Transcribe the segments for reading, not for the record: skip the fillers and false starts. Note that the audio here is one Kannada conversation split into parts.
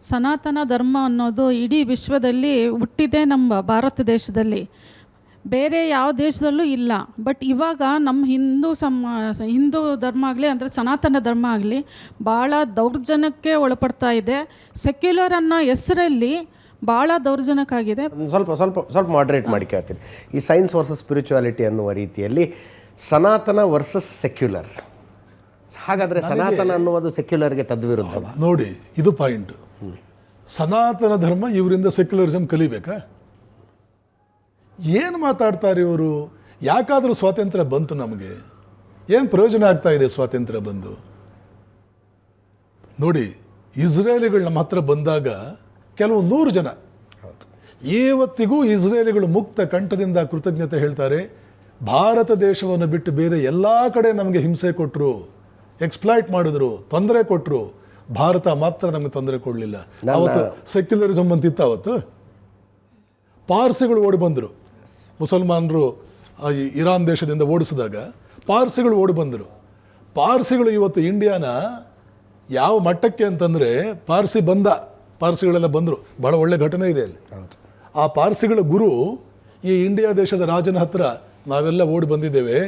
ಸನಾತನ ಧರ್ಮ ಅನ್ನೋದು ಇಡೀ ವಿಶ್ವದಲ್ಲಿ ಹುಟ್ಟಿದೆ ನಮ್ಮ ಭಾರತ ದೇಶದಲ್ಲಿ. ಬೇರೆ ಯಾವ ದೇಶದಲ್ಲೂ ಇಲ್ಲ. ಬಟ್ ಇವಾಗ ನಮ್ಮ ಹಿಂದೂ ಧರ್ಮ ಆಗಲಿ ಅಂದರೆ ಸನಾತನ ಧರ್ಮ ಆಗಲಿ ಭಾಳ ದೌರ್ಜನ್ಯಕ್ಕೆ ಒಳಪಡ್ತಾ ಇದೆ. ಸೆಕ್ಯುಲರ್ ಅನ್ನೋ ಹೆಸರಲ್ಲಿ ಭಾಳ ದೌರ್ಜನ್ಯಕ್ಕಾಗಿದೆ. ಸ್ವಲ್ಪ ಸ್ವಲ್ಪ ಸ್ವಲ್ಪ ಮಾಡ್ರೇಟ್ ಮಾಡಿ ಕೇಳ್ತೀನಿ. ಈ ಸೈನ್ಸ್ ವರ್ಸಸ್ ಸ್ಪಿರಿಚುಯಾಲಿಟಿ ಅನ್ನುವ ರೀತಿಯಲ್ಲಿ ಸನಾತನ ವರ್ಸಸ್ ಸೆಕ್ಯುಲರ್, ಹಾಗಾದರೆ ಸನಾತನ ಅನ್ನುವುದು ಸೆಕ್ಯುಲರ್ಗೆ ತದ್ವಿರುದ್ಧ. ನೋಡಿ, ಇದು ಪಾಯಿಂಟ್. ಸನಾತನ ಧರ್ಮ ಇವರಿಂದ ಸೆಕ್ಯುಲರಿಸಮ್ ಕಲಿಬೇಕಾ? ಏನು ಮಾತಾಡ್ತಾರೆ ಇವರು? ಯಾಕಾದರೂ ಸ್ವಾತಂತ್ರ್ಯ ಬಂತು ನಮಗೆ? ಏನು ಪ್ರಯೋಜನ ಆಗ್ತಾ ಇದೆ ಸ್ವಾತಂತ್ರ್ಯ ಬಂದು? ನೋಡಿ, ಇಸ್ರೇಲಿಗಳು ನಮ್ಮ ಹತ್ರ ಬಂದಾಗ ಕೆಲವು 100 ಜನ ಇವತ್ತಿಗೂ ಇಸ್ರೇಲಿಗಳು ಮುಕ್ತ ಕಂಠದಿಂದ ಕೃತಜ್ಞತೆ ಹೇಳ್ತಾರೆ. ಭಾರತ ದೇಶವನ್ನು ಬಿಟ್ಟು ಬೇರೆ ಎಲ್ಲ ಕಡೆ ನಮಗೆ ಹಿಂಸೆ ಕೊಟ್ಟರು, ಎಕ್ಸ್ಪ್ಲಾಯ್ಟ್ ಮಾಡಿದ್ರು, ತೊಂದರೆ ಕೊಟ್ಟರು. ಭಾರತ ಮಾತ್ರ ನಮಗೆ ತೊಂದರೆ ಕೊಡಲಿಲ್ಲ. ಅವತ್ತು ಸೆಕ್ಯುಲರಿಸಮ್ ಅಂತಿತ್ತು. ಅವತ್ತು ಪಾರ್ಸಿಗಳು ಓಡಿ ಬಂದರು. ಮುಸಲ್ಮಾನರು ಇರಾನ್ ದೇಶದಿಂದ ಓಡಿಸಿದಾಗ ಪಾರ್ಸಿಗಳು ಓಡಿ ಬಂದರು. ಪಾರ್ಸಿಗಳು ಇವತ್ತು ಇಂಡಿಯಾನ ಯಾವ ಮಟ್ಟಕ್ಕೆ ಅಂತಂದರೆ, ಪಾರ್ಸಿಗಳೆಲ್ಲ ಬಂದರು. ಭಾಳ ಒಳ್ಳೆ ಘಟನೆ ಇದೆ ಅಲ್ಲಿ. ಆ ಪಾರ್ಸಿಗಳ ಗುರು ಈ ಇಂಡಿಯಾ ದೇಶದ ರಾಜನ ಹತ್ರ, ನಾವೆಲ್ಲ ಓಡಿ ಬಂದಿದ್ದೇವೆ,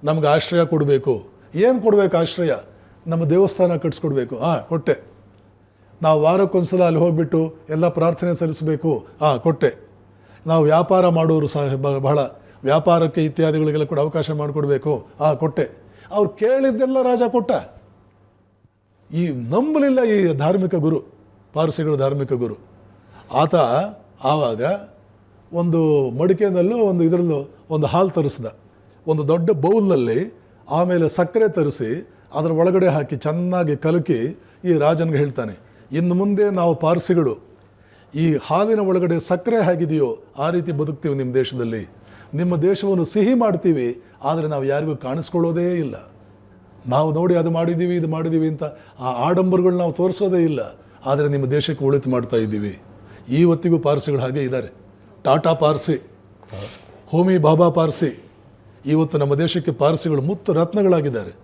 ನಮ್ಗೆ ಆಶ್ರಯ ಕೊಡಬೇಕು. ಏನು ಕೊಡಬೇಕು ಆಶ್ರಯ? ನಮ್ಮ ದೇವಸ್ಥಾನ ಕಟ್ಸ್ಕೊಡ್ಬೇಕು. ಕೊಟ್ಟೆ. ನಾವು ವಾರಕ್ಕೊಂದ್ಸಲ ಅಲ್ಲಿ ಹೋಗ್ಬಿಟ್ಟು ಎಲ್ಲ ಪ್ರಾರ್ಥನೆ ಸಲ್ಲಿಸಬೇಕು. ಕೊಟ್ಟೆ. ನಾವು ವ್ಯಾಪಾರ ಮಾಡೋರು ಬಹಳ ವ್ಯಾಪಾರಕ್ಕೆ ಇತ್ಯಾದಿಗಳಿಗೆಲ್ಲ ಕೂಡ ಅವಕಾಶ ಮಾಡಿಕೊಡ್ಬೇಕು. ಕೊಟ್ಟೆ. ಅವ್ರು ಕೇಳಿದ್ದೆಲ್ಲ ರಾಜ ಕೊಟ್ಟ. ಈ ನಂಬಲಿಲ್ಲ ಈ ಧಾರ್ಮಿಕ ಗುರು, ಪಾರ್ಸಿಗಳ ಧಾರ್ಮಿಕ ಗುರು. ಆತ ಆವಾಗ ಒಂದು ಮಡಿಕೆನಲ್ಲೂ ಇದರಲ್ಲೂ ಒಂದು ಹಾಲು ತರಿಸ್ದ. ಒಂದು ದೊಡ್ಡ ಬೌಲ್ನಲ್ಲಿ ಆಮೇಲೆ ಸಕ್ಕರೆ ತರಿಸಿ ಅದರ ಒಳಗಡೆ ಹಾಕಿ ಚೆನ್ನಾಗಿ ಕಲಕಿ ಈ ರಾಜನಿಗೆ ಹೇಳ್ತಾನೆ, ಇನ್ನು ಮುಂದೆ ನಾವು ಪಾರ್ಸಿಗಳು ಈ ಹಾಲಿನ ಒಳಗಡೆ ಸಕ್ಕರೆ ಹೇಗಿದೆಯೋ ಆ ರೀತಿ ಬದುಕ್ತೀವಿ ನಿಮ್ಮ ದೇಶದಲ್ಲಿ. ನಿಮ್ಮ ದೇಶವನ್ನು ಸಿಹಿ ಮಾಡ್ತೀವಿ, ಆದರೆ ನಾವು ಯಾರಿಗೂ ಕಾಣಿಸ್ಕೊಳ್ಳೋದೇ ಇಲ್ಲ. ನಾವು ನೋಡಿ ಅದು ಮಾಡಿದ್ದೀವಿ, ಇದು ಮಾಡಿದ್ದೀವಿ ಅಂತ ಆ ಆಡಂಬರಗಳು ನಾವು ತೋರಿಸೋದೇ ಇಲ್ಲ. ಆದರೆ ನಿಮ್ಮ ದೇಶಕ್ಕೆ ಒಳಿತು ಮಾಡ್ತಾ ಇದ್ದೀವಿ. ಇವತ್ತಿಗೂ ಪಾರ್ಸಿಗಳು ಹಾಗೆ ಇದ್ದಾರೆ. ಟಾಟಾ ಪಾರ್ಸಿ, ಹೋಮಿ ಬಾಬಾ ಪಾರ್ಸಿ, ಇವತ್ತು ನಮ್ಮ ದೇಶಕ್ಕೆ ಪಾರ್ಸಿಗಳು ಮುತ್ತು ರತ್ನಗಳಾಗಿದ್ದಾರೆ.